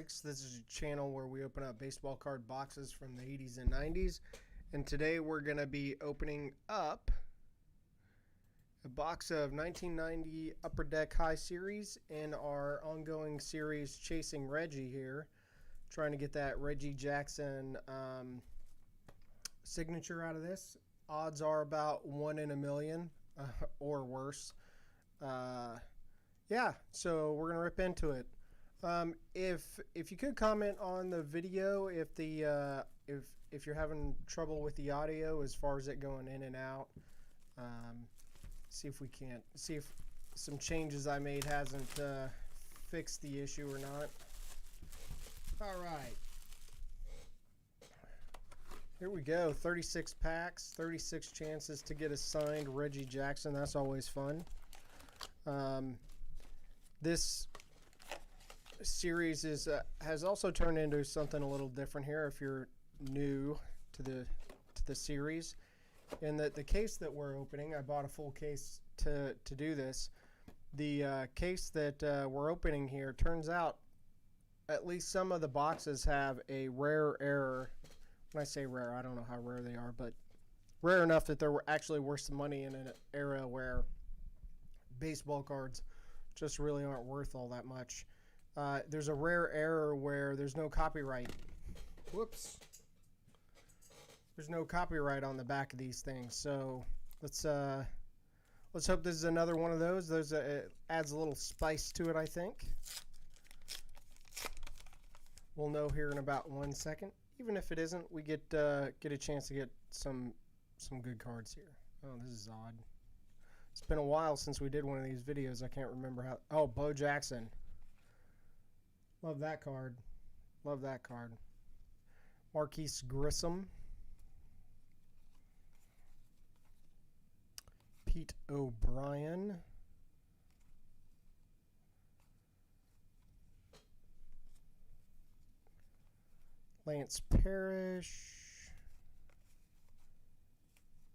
This is a channel where we open up baseball card boxes from the 80s and 90s. And today we're going to be opening up a box of 1990 Upper Deck High Series in our ongoing series Chasing Reggie here. Trying to get that Reggie Jackson signature out of this. Odds are about 1 in a million or worse. Yeah, so we're going to rip into it. If you could comment on the video, if you're having trouble with the audio as far as it going in and out, see if some changes I made hasn't fixed the issue or not. All right, here we go. 36 packs, 36 chances to get a signed Reggie Jackson. That's always fun. This series has also turned into something a little different here if you're new to the series, in that the case that we're opening, I bought a full case to do this. The case that we're opening here, turns out at least some of the boxes have a rare error. When I say rare, I don't know how rare they are, but rare enough that there were actually worth some money in an era where baseball cards just really aren't worth all that much. There's a rare error where there's no copyright. Whoops. There's no copyright on the back of these things. So let's hope this is another one of those. It adds a little spice to it, I think. We'll know here in about 1 second. Even if it isn't, we get a chance to get some good cards here. Oh, this is odd. It's been a while since we did one of these videos. I can't remember how. Oh, Bo Jackson. Love that card. Love that card. Marquise Grissom. Pete O'Brien. Lance Parrish.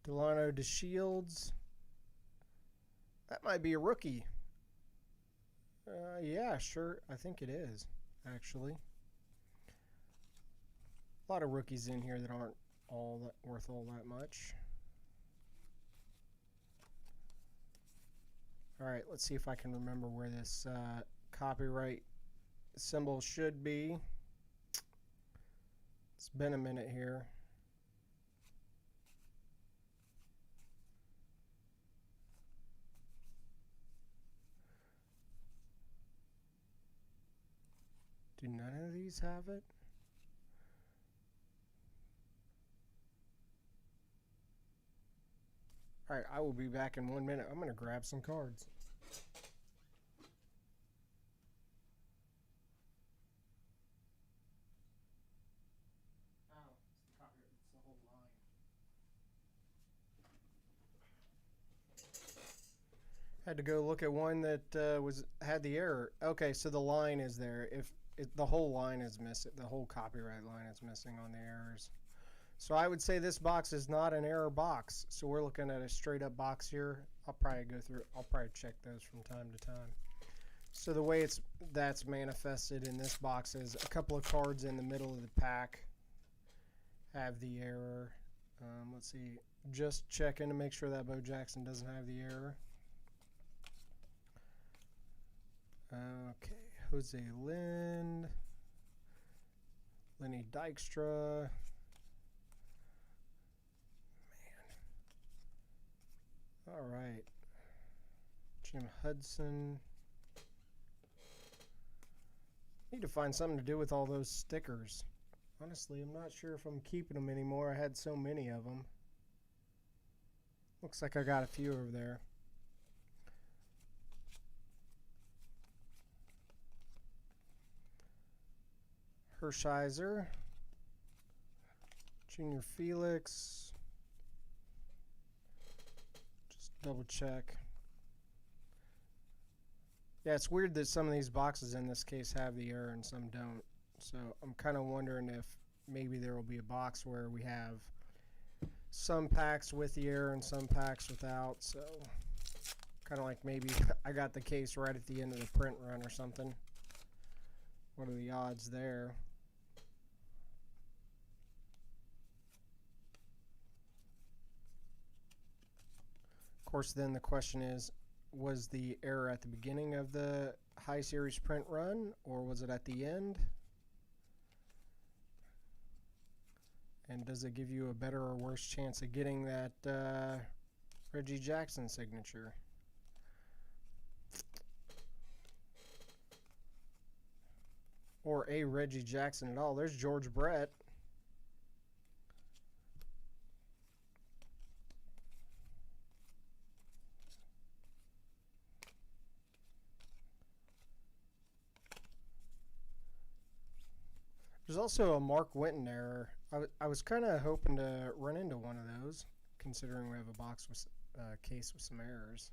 Delano DeShields. That might be a rookie. Yeah, sure. I think it is, actually. A lot of rookies in here that aren't worth all that much. All right, let's see if I can remember where this copyright symbol should be. It's been a minute here. Do none of these have it? All right, I will be back in 1 minute. I'm going to grab some cards. Oh, it's the copyright. It's the whole line. Had to go look at one that had the error. Okay, so the line is there. The whole line is missing. The whole copyright line is missing on the errors. So I would say this box is not an error box. So we're looking at a straight up box here. I'll probably check those from time to time. So the way that's manifested in this box is a couple of cards in the middle of the pack have the error. Let's see. Just checking to make sure that Bo Jackson doesn't have the error. Okay, Jose Lind, Lenny Dykstra, man. All right, Jim Hudson. Need to find something to do with all those stickers. Honestly, I'm not sure if I'm keeping them anymore. I had so many of them. Looks like I got a few over there. Hershiser, Junior Felix, just double check. Yeah, it's weird that some of these boxes in this case have the error and some don't. So I'm kind of wondering if maybe there will be a box where we have some packs with the error and some packs without. So kind of like maybe I got the case right at the end of the print run or something. What are the odds there? Of course, then the question is, was the error at the beginning of the high series print run, or was it at the end? And does it give you a better or worse chance of getting that Reggie Jackson signature? Or a Reggie Jackson at all. There's George Brett. There's also a Mark Winton error. I was kind of hoping to run into one of those, considering we have a box with case with some errors.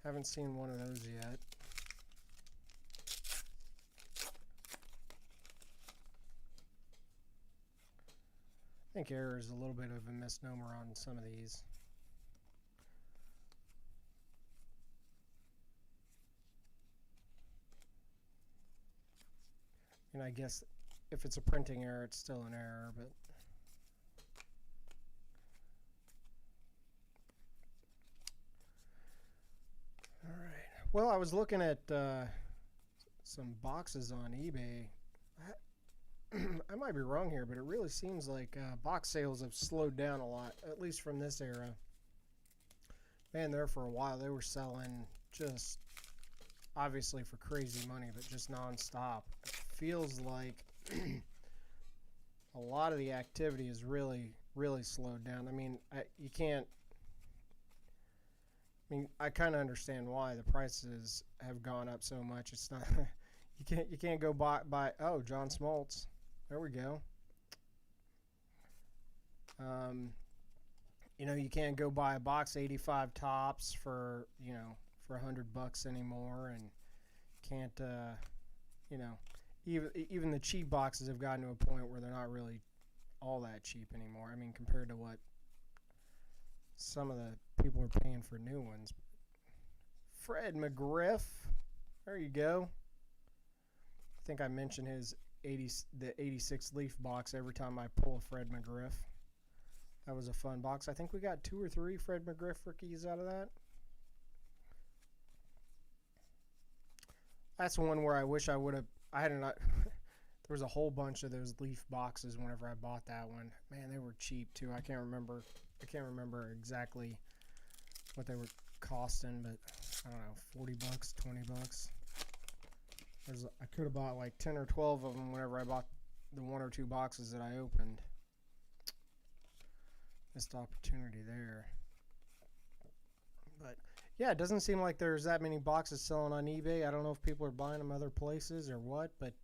Haven't seen one of those yet. I think error is a little bit of a misnomer on some of these. And I guess if it's a printing error, it's still an error, but all right. Well, I was looking at some boxes on eBay. I might be wrong here, but it really seems like box sales have slowed down a lot, at least from this era. Man, there for a while they were selling just obviously for crazy money, but just nonstop. It feels like a lot of the activity is really slowed down. I mean, you can't. I mean, I kind of understand why the prices have gone up so much. It's not you can't go buy. Oh, John Smoltz. There we go. You know, you can't go buy a box 85 tops for, you know, for $100 anymore, and can't, you know, even the cheap boxes have gotten to a point where they're not really all that cheap anymore. I mean, compared to what some of the people are paying for new ones. Fred McGriff, there you go. I think I mention the 86 Leaf box every time I pull a Fred McGriff. That was a fun box. I think we got 2 or 3 Fred McGriff rookies out of that. That's one where I wish I would have. I had not. There was a whole bunch of those Leaf boxes whenever I bought that one. Man, they were cheap too. I can't remember exactly what they were costing, but I don't know, $40, $20. I could have bought like 10 or 12 of them whenever I bought the 1 or 2 boxes that I opened. Missed opportunity there. But yeah, it doesn't seem like there's that many boxes selling on eBay. I don't know if people are buying them other places or what, but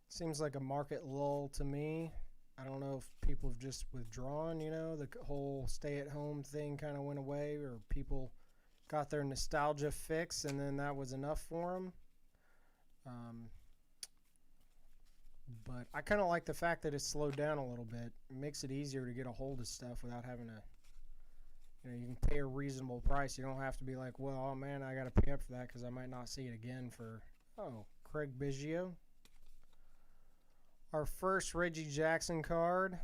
seems like a market lull to me. I don't know if people have just withdrawn, you know, the whole stay-at-home thing kind of went away, or people got their nostalgia fix and then that was enough for them. But I kind of like the fact that it's slowed down a little bit. It makes it easier to get a hold of stuff without having to, you know, you can pay a reasonable price. You don't have to be like, well, oh man, I got to pay up for that because I might not see it again for, oh, Craig Biggio. Our first Reggie Jackson card.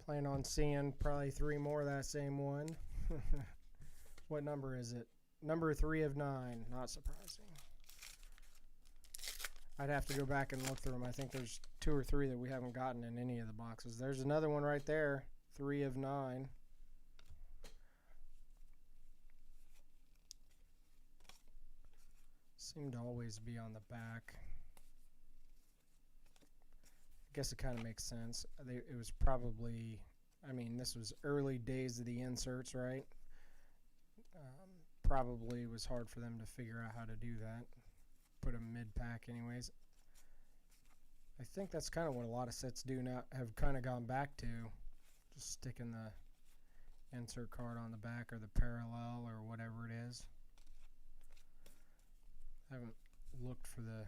Plan on seeing probably 3 more of that same one. What number is it? Number 3 of 9. Not surprising. I'd have to go back and look through them. I think there's 2 or 3 that we haven't gotten in any of the boxes. There's another one right there. 3 of 9. Seem to always be on the back. I guess it kind of makes sense. It was probably, I mean, this was early days of the inserts, right? Probably was hard for them to figure out how to do that. Put them mid-pack anyways. I think that's kind of what a lot of sets do now, have kind of gone back to. Just sticking the insert card on the back or the parallel or whatever it is. I haven't looked for the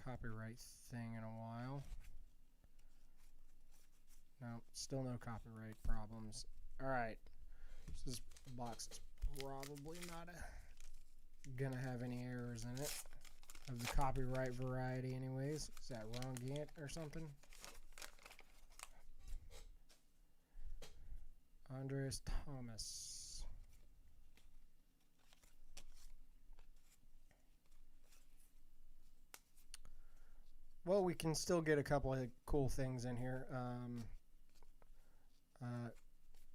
copyright thing in a while. No, still no copyright problems. Alright, so this box is probably not gonna have any errors in it. of the copyright variety anyways. Is that wrong Gant or something? Andres Thomas. Well, we can still get a couple of cool things in here.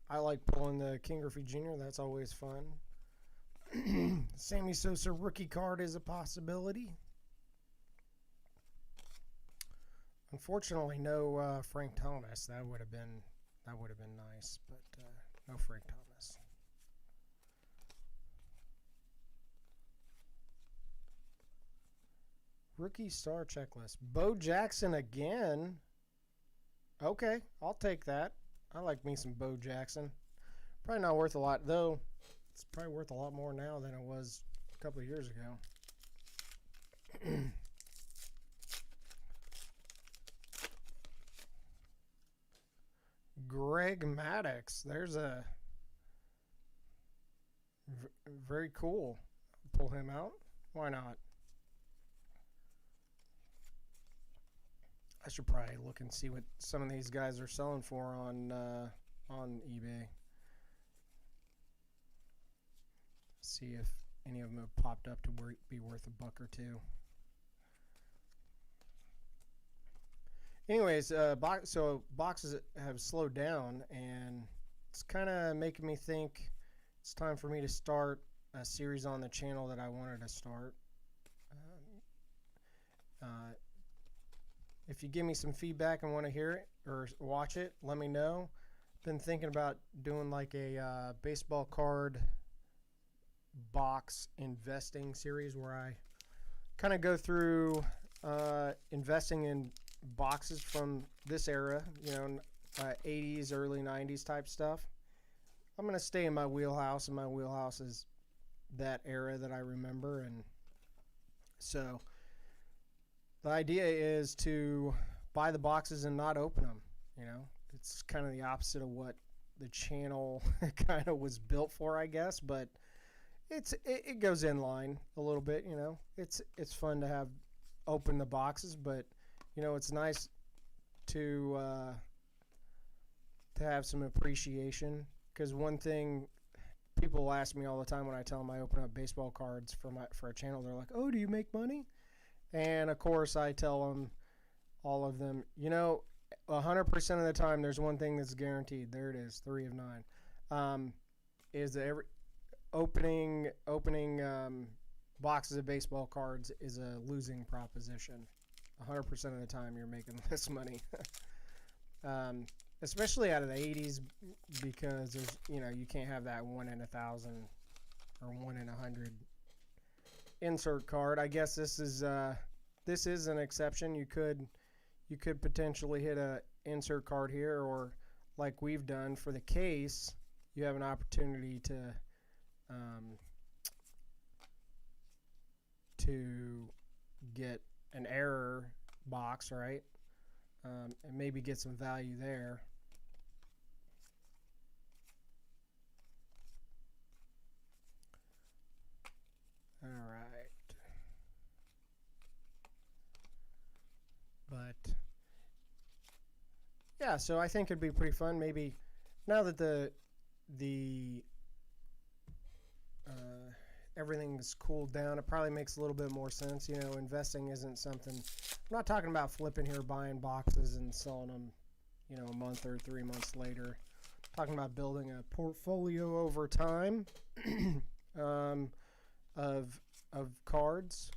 I like pulling the King Griffey Jr. That's always fun. Sammy Sosa rookie card is a possibility. Unfortunately, no Frank Thomas. That would have been nice, but no Frank Thomas. Rookie star checklist. Bo Jackson again. Okay, I'll take that. I like me some Bo Jackson. Probably not worth a lot, though. It's probably worth a lot more now than it was a couple of years ago. Greg Maddux. There's a very cool. Pull him out. Why not? I should probably look and see what some of these guys are selling for on eBay. See if any of them have popped up to be worth $1 or $2. Anyways, so boxes have slowed down, and it's kind of making me think it's time for me to start a series on the channel that I wanted to start. If you give me some feedback and want to hear it or watch it, let me know. Been thinking about doing like a baseball card box investing series where I kind of go through investing in boxes from this era, you know, 80s, early 90s type stuff. I'm going to stay in my wheelhouse, and my wheelhouse is that era that I remember. And so the idea is to buy the boxes and not open them. You know, it's kind of the opposite of what the channel kind of was built for, I guess, but it goes in line a little bit. You know, it's fun to open the boxes, but you know, it's nice to have some appreciation, because one thing people ask me all the time when I tell them I open up baseball cards for a channel, they're like, "Oh, do you make money?" And of course, I tell them, all of them, you know, 100% of the time, there's one thing that's guaranteed. There it is, 3 of 9. Is that every opening boxes of baseball cards is a losing proposition. 100% of the time, you're making less money. Especially out of the 80s, because there's, you know, you can't have that 1 in 1,000 or 1 in 100 insert card. I guess this is an exception. You could potentially hit a insert card here, or like we've done for the case, you have an opportunity to get an error box, right? And maybe get some value there. All right. But yeah, so I think it'd be pretty fun. Maybe now that the everything's cooled down, it probably makes a little bit more sense. You know, investing isn't something. I'm not talking about flipping here, buying boxes and selling them, you know, a month or 3 months later. I'm talking about building a portfolio over time of cards.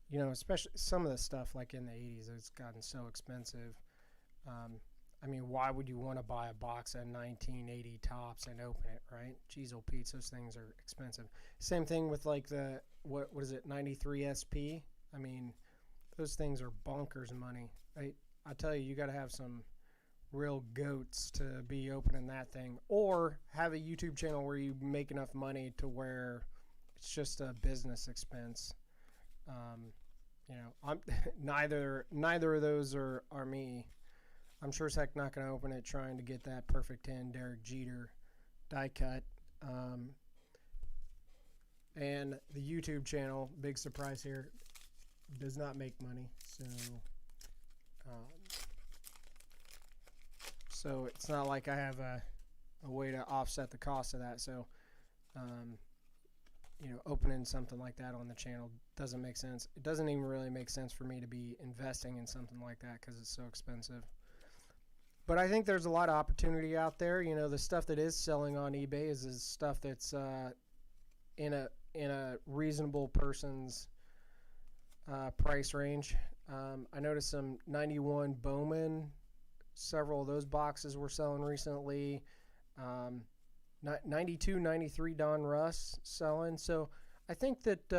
You know, especially some of the stuff like in the 80s, it's gotten so expensive. I mean, why would you want to buy a box of 1980 tops and open it, right? Jeez, old Pete, those things are expensive. Same thing with like the, what is it, 93 SP? I mean, those things are bonkers money. I tell you, you got to have some real goats to be opening that thing, or have a YouTube channel where you make enough money to where it's just a business expense. You know, I'm neither of those are me. I'm sure as heck not going to open it trying to get that perfect 10 Derek Jeter die cut. And the YouTube channel, big surprise here, does not make money, so it's not like I have a way to offset the cost of that. So you know, opening something like that on the channel doesn't make sense. It doesn't even really make sense for me to be investing in something like that because it's so expensive. But I think there's a lot of opportunity out there. You know, the stuff that is selling on eBay is stuff that's in a reasonable person's price range. I noticed some 91 Bowman. Several of those boxes were selling recently. 92, 93 Don Russ selling. So I think that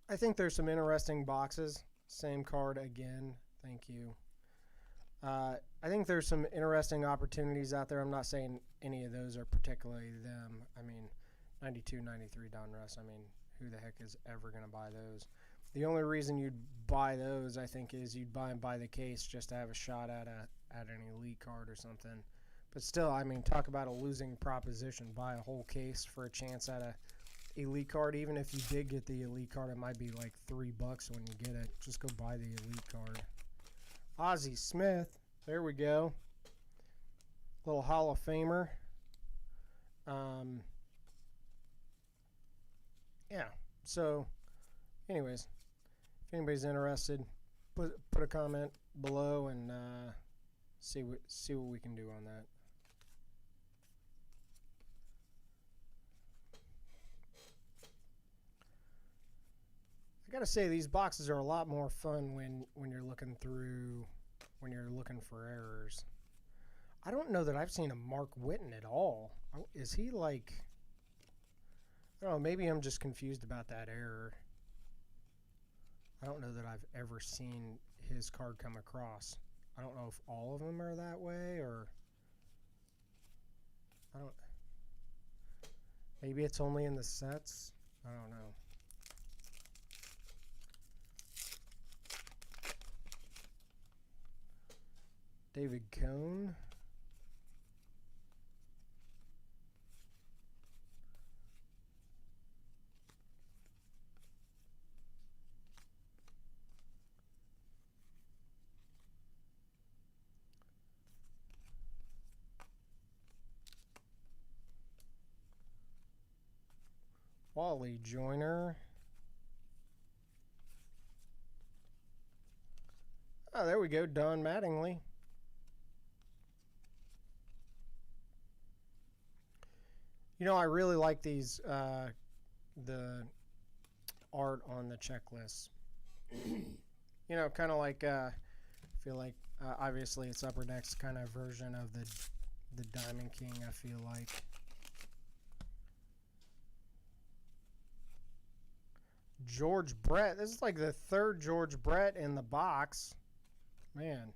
I think there's some interesting boxes. Same card again. Thank you. I think there's some interesting opportunities out there. I'm not saying any of those are particularly them. I mean, 92, 93 Don Russ. I mean, who the heck is ever going to buy those? The only reason you'd buy those, I think, is you'd buy them by the case just to have a shot at an elite card or something. But still, I mean, talk about a losing proposition. Buy a whole case for a chance at a elite card. Even if you did get the elite card, it might be like $3 when you get it. Just go buy the elite card. Ozzie Smith. There we go. Little Hall of Famer. Yeah. So, anyways, if anybody's interested, put a comment below and see what we can do on that. I gotta say, these boxes are a lot more fun when you're looking through, when you're looking for errors. I don't know that I've seen a Mark Whitten at all. Is he like, I don't know, maybe I'm just confused about that error. I don't know that I've ever seen his card come across. I don't know if all of them are that way, or I don't, maybe it's only in the sets. I don't know. David Cone. Wally Joyner. Oh, there we go. Don Mattingly. You know, I really like these, the art on the checklist. You know, kind of like, I feel like, obviously it's Upper Deck's kind of version of the Diamond King, I feel like. George Brett. This is like the third George Brett in the box. Man,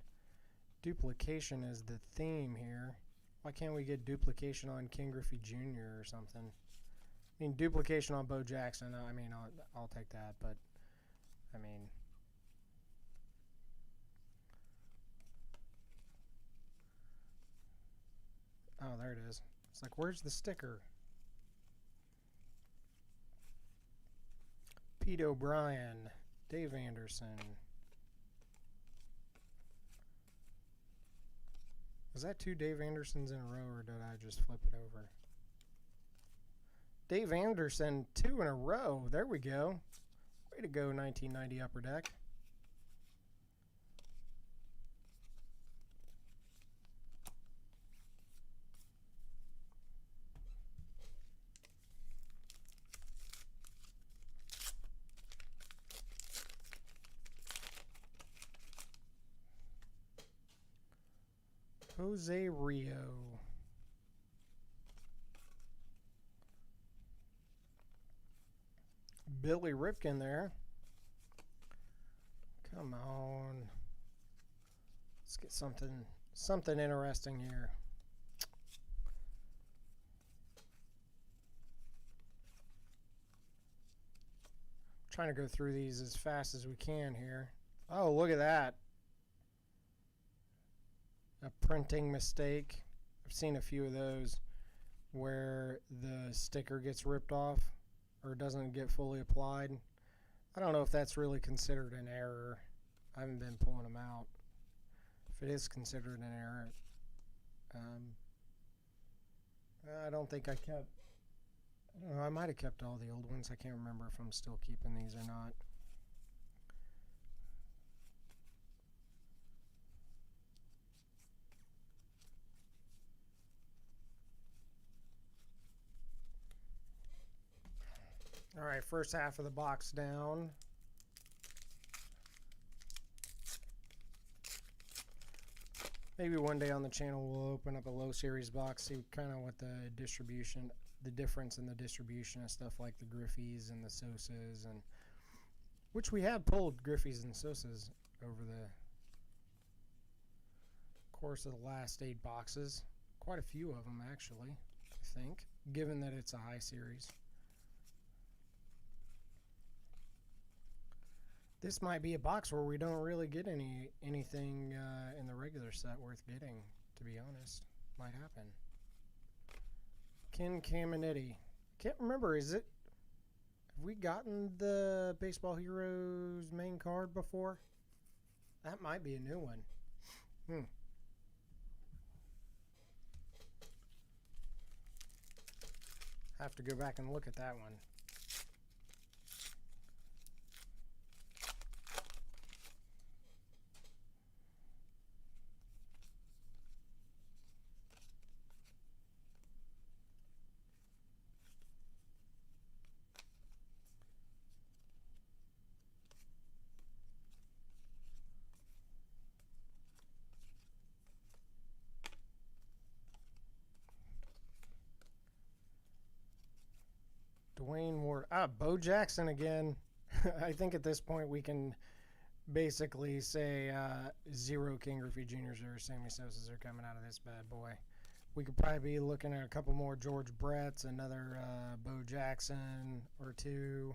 duplication is the theme here. Why can't we get duplication on King Griffey Jr. or something? I mean, duplication on Bo Jackson. I mean, I'll take that, but I mean, oh, there it is. It's like, where's the sticker? Pete O'Brien, Dave Anderson. Was that two Dave Andersons in a row, or did I just flip it over? Dave Anderson, 2 in a row. There we go. Way to go, 1990 Upper Deck. Jose Rio. Billy Ripken there. Come on. Let's get something interesting here. I'm trying to go through these as fast as we can here. Oh, look at that. A printing mistake. I've seen a few of those where the sticker gets ripped off or doesn't get fully applied. I don't know if that's really considered an error. I haven't been pulling them out. If it is considered an error, I don't think I kept. I don't know. I might have kept all the old ones. I can't remember if I'm still keeping these or not. All right, first half of the box down. Maybe one day on the channel we'll open up a low series box, see kind of what the distribution, the difference in the distribution of stuff like the Griffies and the Sosas, and which we have pulled Griffies and Sosas over the course of the last 8 boxes. Quite a few of them actually, I think, given that it's a high series. This might be a box where we don't really get anything in the regular set worth getting, to be honest. Might happen. Ken Caminiti. Can't remember, have we gotten the Baseball Heroes main card before? That might be a new one. Have to go back and look at that one. Dwayne Ward. Bo Jackson again. I think at this point we can basically say 0 King Griffey Jr.'s or Sammy Sosa's are coming out of this bad boy. We could probably be looking at a couple more George Bretts, another Bo Jackson or 2.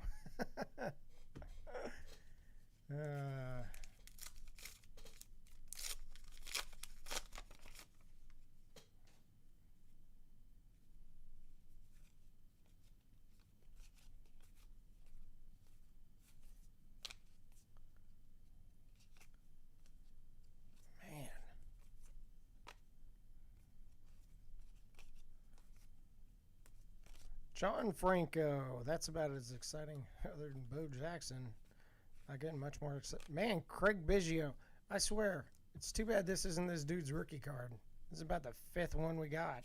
John Franco. That's about as exciting other than Bo Jackson. Not getting much more exciting. Man, Craig Biggio. I swear, it's too bad this isn't this dude's rookie card. This is about the 5th one we got.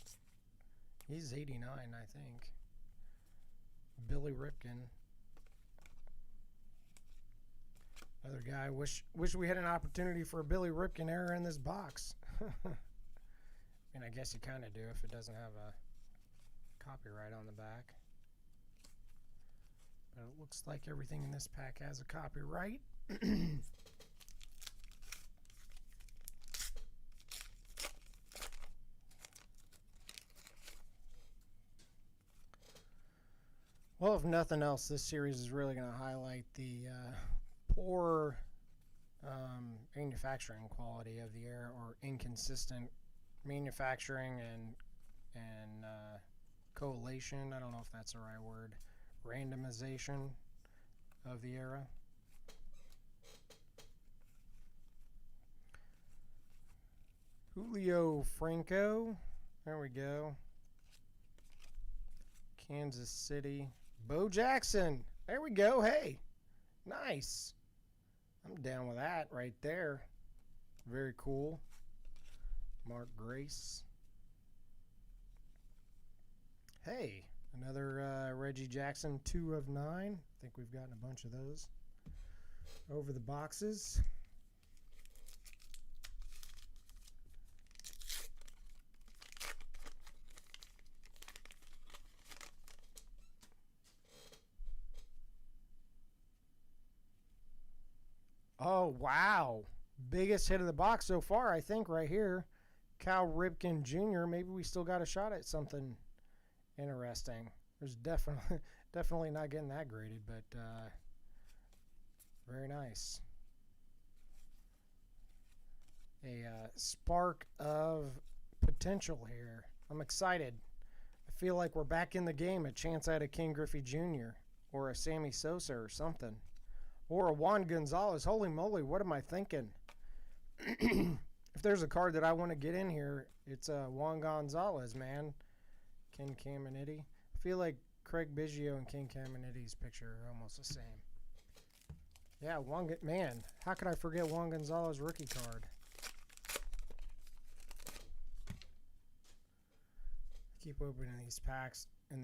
He's 89, I think. Billy Ripken. Other guy. Wish we had an opportunity for a Billy Ripken error in this box. And I guess you kind of do if it doesn't have a copyright on the back. But it looks like everything in this pack has a copyright. Well, if nothing else, this series is really going to highlight the poor manufacturing quality of the era, or inconsistent manufacturing and collation. I don't know if that's the right word. Randomization of the era. Julio Franco. There we go. Kansas City. Bo Jackson. There we go. Hey. Nice. I'm down with that right there. Very cool. Mark Grace. Hey, another Reggie Jackson 2 of 9. I think we've gotten a bunch of those over the boxes. Oh, wow. Biggest hit of the box so far, I think, right here. Cal Ripken Jr. Maybe we still got a shot at something interesting. There's definitely not getting that graded, but very nice. A spark of potential here. I'm excited. I feel like we're back in the game. A chance at a King Griffey Jr. or a Sammy Sosa or something. Or a Juan Gonzalez. Holy moly, what am I thinking? If there's a card that I want to get in here, it's Juan Gonzalez, man. Ken Caminiti. I feel like Craig Biggio and Ken Caminiti's picture are almost the same. Yeah, man, how could I forget Juan Gonzalez rookie card? I keep opening these packs, and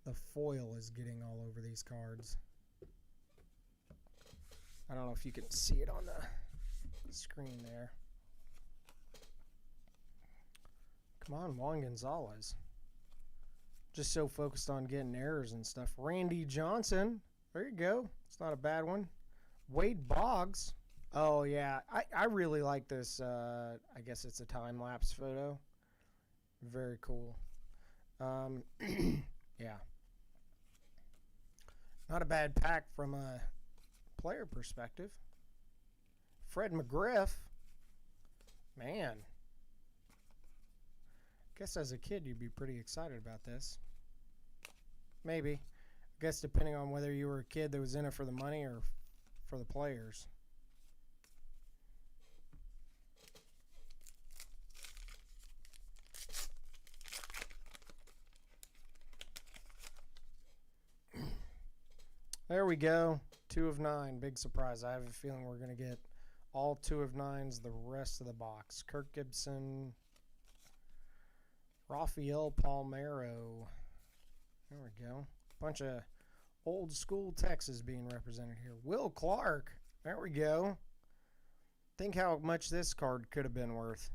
the foil is getting all over these cards. I don't know if you can see it on the screen there. Come on, Juan Gonzalez. Just so focused on getting errors and stuff. Randy Johnson. There you go. It's not a bad one. Wade Boggs. Oh, yeah. I really like this. I guess it's a time-lapse photo. Very cool. Yeah. Not a bad pack from a player perspective. Fred McGriff. Man. Guess as a kid you'd be pretty excited about this. Maybe. I guess depending on whether you were a kid that was in it for the money or for the players. There we go. 2 of 9. Big surprise. I have a feeling we're going to get all 2 of 9s the rest of the box. Kirk Gibson. Rafael Palmeiro. There we go. Bunch of old school Texas being represented here. Will Clark. There we go. Think how much this card could have been worth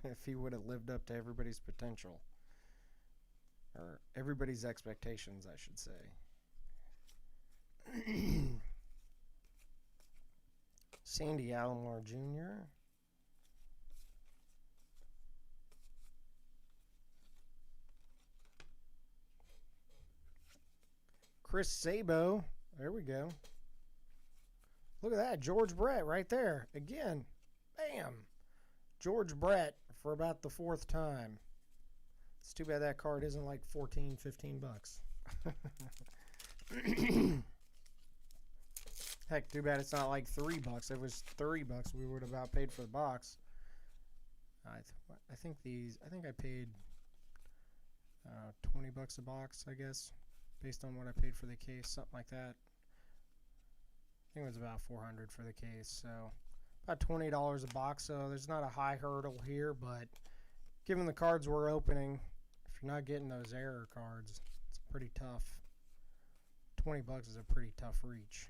if he would have lived up to everybody's potential. Or everybody's expectations, I should say. Sandy Alomar Jr. Chris Sabo. There we go. Look at that. George Brett right there. Again. Bam. George Brett for about the 4th time. It's too bad that card isn't like 14, 15 bucks. Heck, too bad it's not like 3 bucks. If it was 3 bucks, we would have about paid for the box. I think I paid 20 bucks a box, I guess, based on what I paid for the case, something like that. I think it was about $400 for the case, so about $20 a box. So there's not a high hurdle here, but given the cards we're opening, if you're not getting those error cards, it's pretty tough. 20 bucks is a pretty tough reach.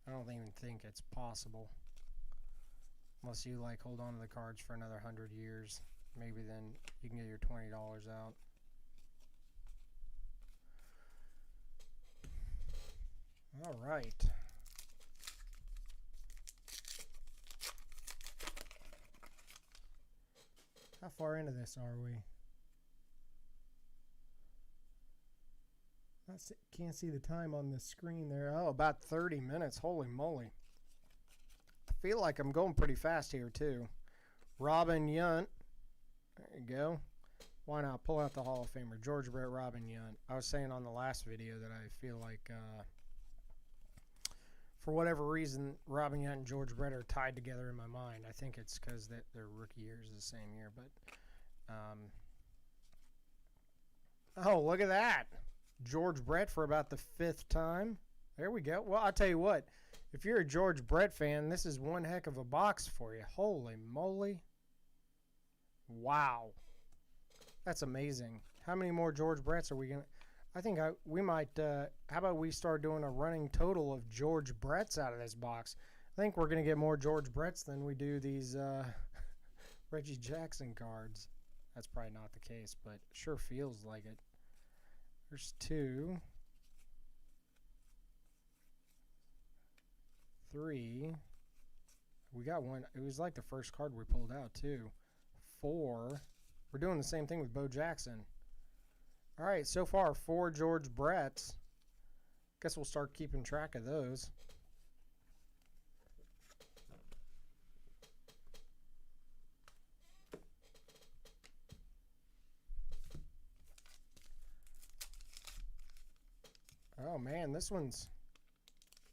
I don't even think it's possible. Unless you like hold on to the cards for another 100 years. Maybe then you can get your $20 out. All right. How far into this are we? Can't see the time on the screen there. Oh, about 30 minutes. Holy moly. I feel like I'm going pretty fast here, too. Robin Yount. There you go. Why not? Pull out the Hall of Famer. George Brett, Robin Yount. I was saying on the last video that I feel like, for whatever reason, Robin Yount and George Brett are tied together in my mind. I think it's because their rookie year is the same year. But, oh, look at that. George Brett for about the 5th time. There we go. Well, I'll tell you what. If you're a George Brett fan, this is one heck of a box for you. Holy moly. Wow. That's amazing. How many more George Bretts are we going to... I think we might... how about we start doing a running total of George Bretts out of this box? I think we're going to get more George Bretts than we do these Reggie Jackson cards. That's probably not the case, but it sure feels like it. There's 2. 3. We got 1. It was like the first card we pulled out, too. 4. We're doing the same thing with Bo Jackson. All right, so far, 4 George Bretts. Guess we'll start keeping track of those. Oh man, this one's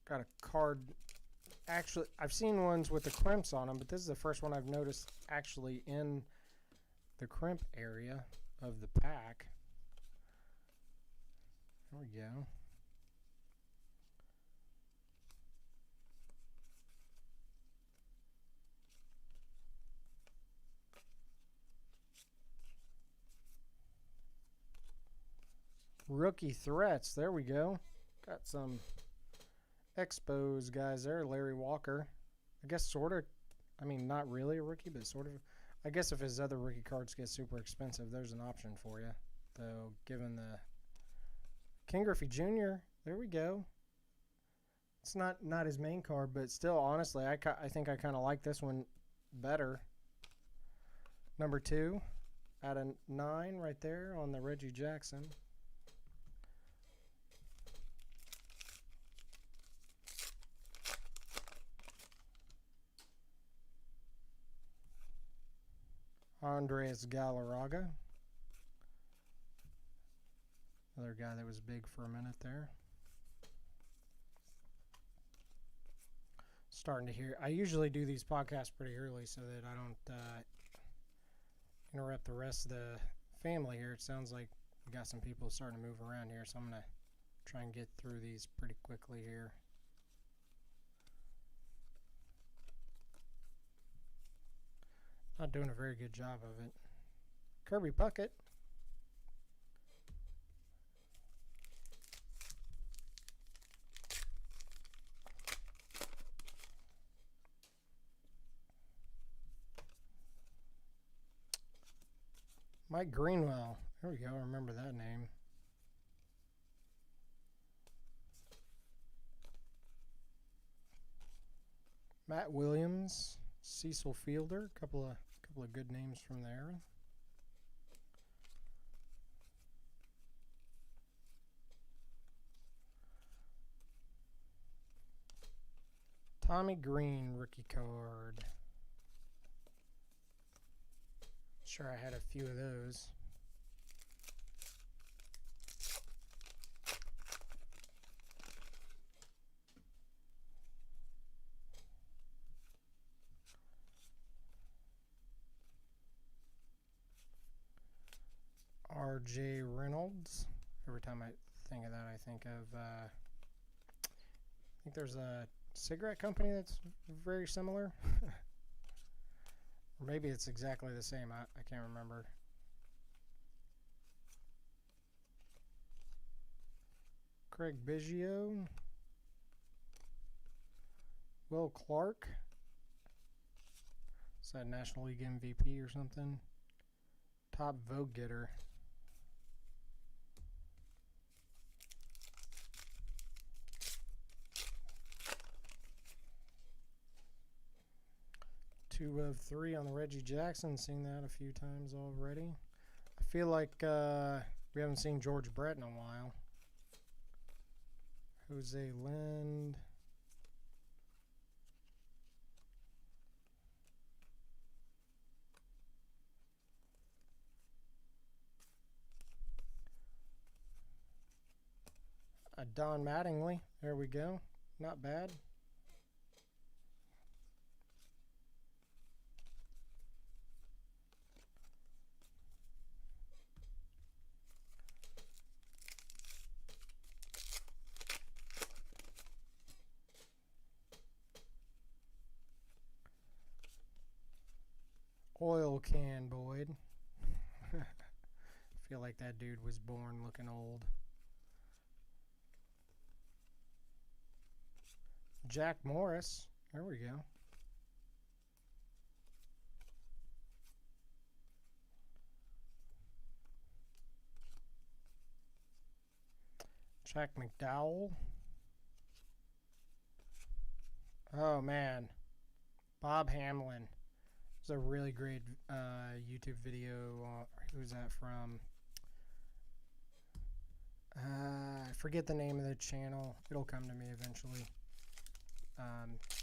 got a card. Actually, I've seen ones with the crimps on them, but this is the first one I've noticed actually in the crimp area of the pack. There we go. Rookie threats. There we go. Got some Expos guys there. Larry Walker. I guess sort of. I mean, not really a rookie, but sort of. I guess if his other rookie cards get super expensive, there's an option for you. Though, given the King Griffey Jr., there we go. It's not his main card, but still, honestly, I think I kind of like this one better. Number 2 out of 9 right there on the Reggie Jackson. Andres Galarraga. Another guy that was big for a minute there. Starting to hear. I usually do these podcasts pretty early so that I don't interrupt the rest of the family here. It sounds like we got some people starting to move around here, so I'm going to try and get through these pretty quickly here. Not doing a very good job of it. Kirby Puckett. Mike Greenwell. There we go. I remember that name. Matt Williams. Cecil Fielder. Couple of good names from there. Tommy Green rookie card. Sure, I had a few of those. R.J. Reynolds. Every time I think of that, I think of, I think there's a cigarette company that's very similar. Or maybe it's exactly the same. I can't remember. Craig Biggio. Will Clark. Is that National League MVP or something? Top vote getter. Two of 3 on the Reggie Jackson. Seen that a few times already. I feel like we haven't seen George Brett in a while. Jose Lind. Don Mattingly. There we go. Not bad. Oil can Boyd. I feel like that dude was born looking old. Jack Morris. There we go. Jack McDowell. Oh, man. Bob Hamlin. It's a really great YouTube video. Who's that from? I forget the name of the channel. It'll come to me eventually.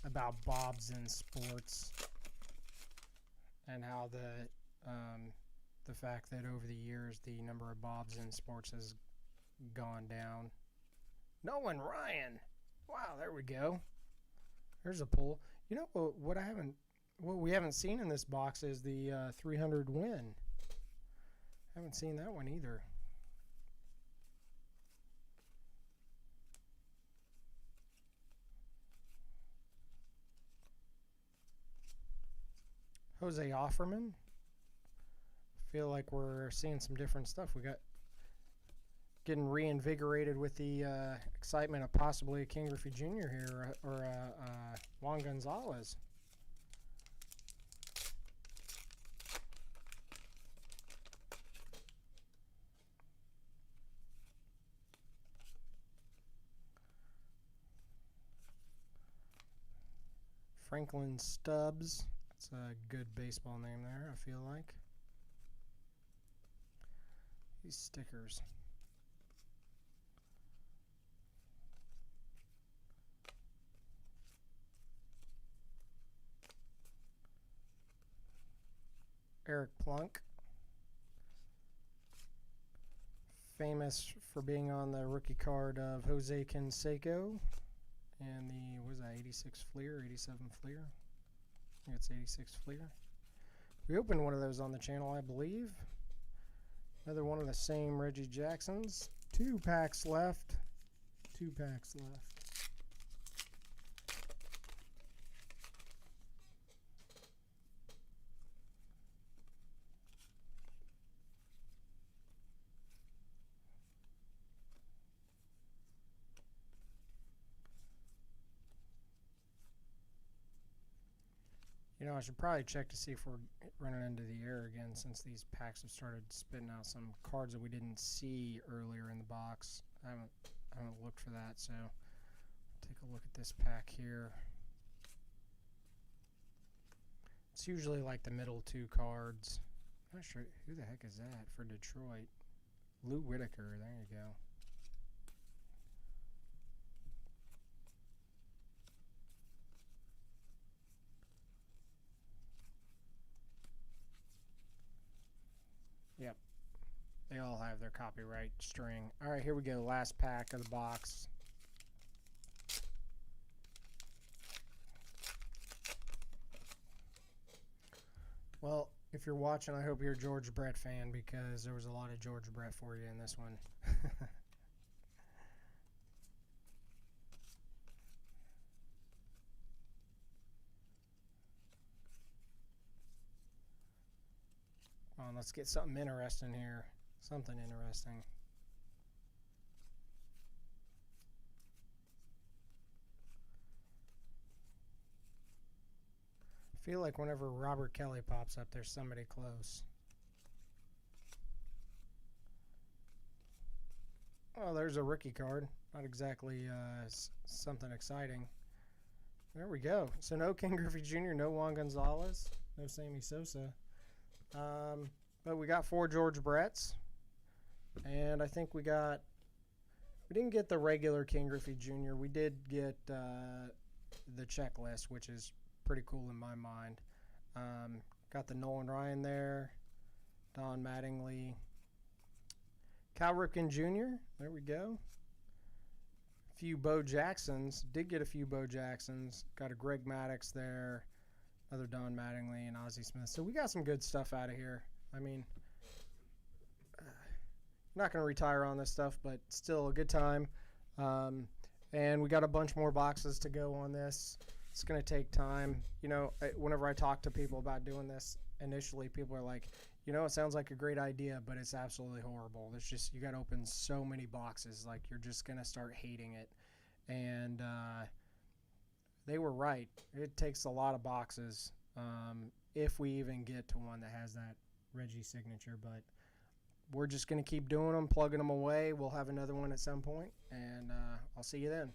About Bobs in sports and how the fact that over the years the number of Bobs in sports has gone down Nolan Ryan. Wow, there we go. There's a pull. You know what we haven't seen in this box is the 300 win. Haven't seen that one either. Jose Offerman. Feel like we're seeing some different stuff. We got getting reinvigorated with the excitement of possibly a King Griffey Jr. here or Juan Gonzalez. Franklin Stubbs. That's a good baseball name there, I feel like. These stickers. Eric Plunk. Famous for being on the rookie card of Jose Canseco. And the, what was that, 86 Fleer, 87 Fleer? I think it's 86 Fleer. We opened one of those on the channel, I believe. Another one of the same Reggie Jacksons. 2 packs left. 2 packs left. You know, I should probably check to see if we're running into the air again since these packs have started spitting out some cards that we didn't see earlier in the box. I haven't looked for that, so take a look at this pack here. It's usually like the middle 2 cards. I'm not sure who the heck is that for Detroit. Lou Whitaker, there you go. Yep. They all have their copyright string. All right, here we go. Last pack of the box. Well, if you're watching, I hope you're a George Brett fan because there was a lot of George Brett for you in this one. Come on, let's get something interesting here. Something interesting. I feel like whenever Robert Kelly pops up, there's somebody close. Oh, there's a rookie card. Not exactly something exciting. There we go. So no King Griffey Jr., no Juan Gonzalez, no Sammy Sosa. But we got 4 George Bretts. And I think we didn't get the regular King Griffey Jr. We did get the checklist, which is pretty cool in my mind. Got the Nolan Ryan there, Don Mattingly, Cal Ripken Jr. There we go. A few Bo Jacksons. Did get a few Bo Jacksons. Got a Greg Maddux there, another Don Mattingly, and Ozzie Smith. So we got some good stuff out of here. I mean, not going to retire on this stuff, but still a good time. And we got a bunch more boxes to go on this. It's going to take time. You know, whenever I talk to people about doing this, initially people are like, you know, it sounds like a great idea, but it's absolutely horrible. There's just, you got to open so many boxes. Like, you're just going to start hating it. And they were right. It takes a lot of boxes if we even get to one that has that Reggie signature. But we're just going to keep doing them, plugging them away. We'll have another one at some point, and I'll see you then.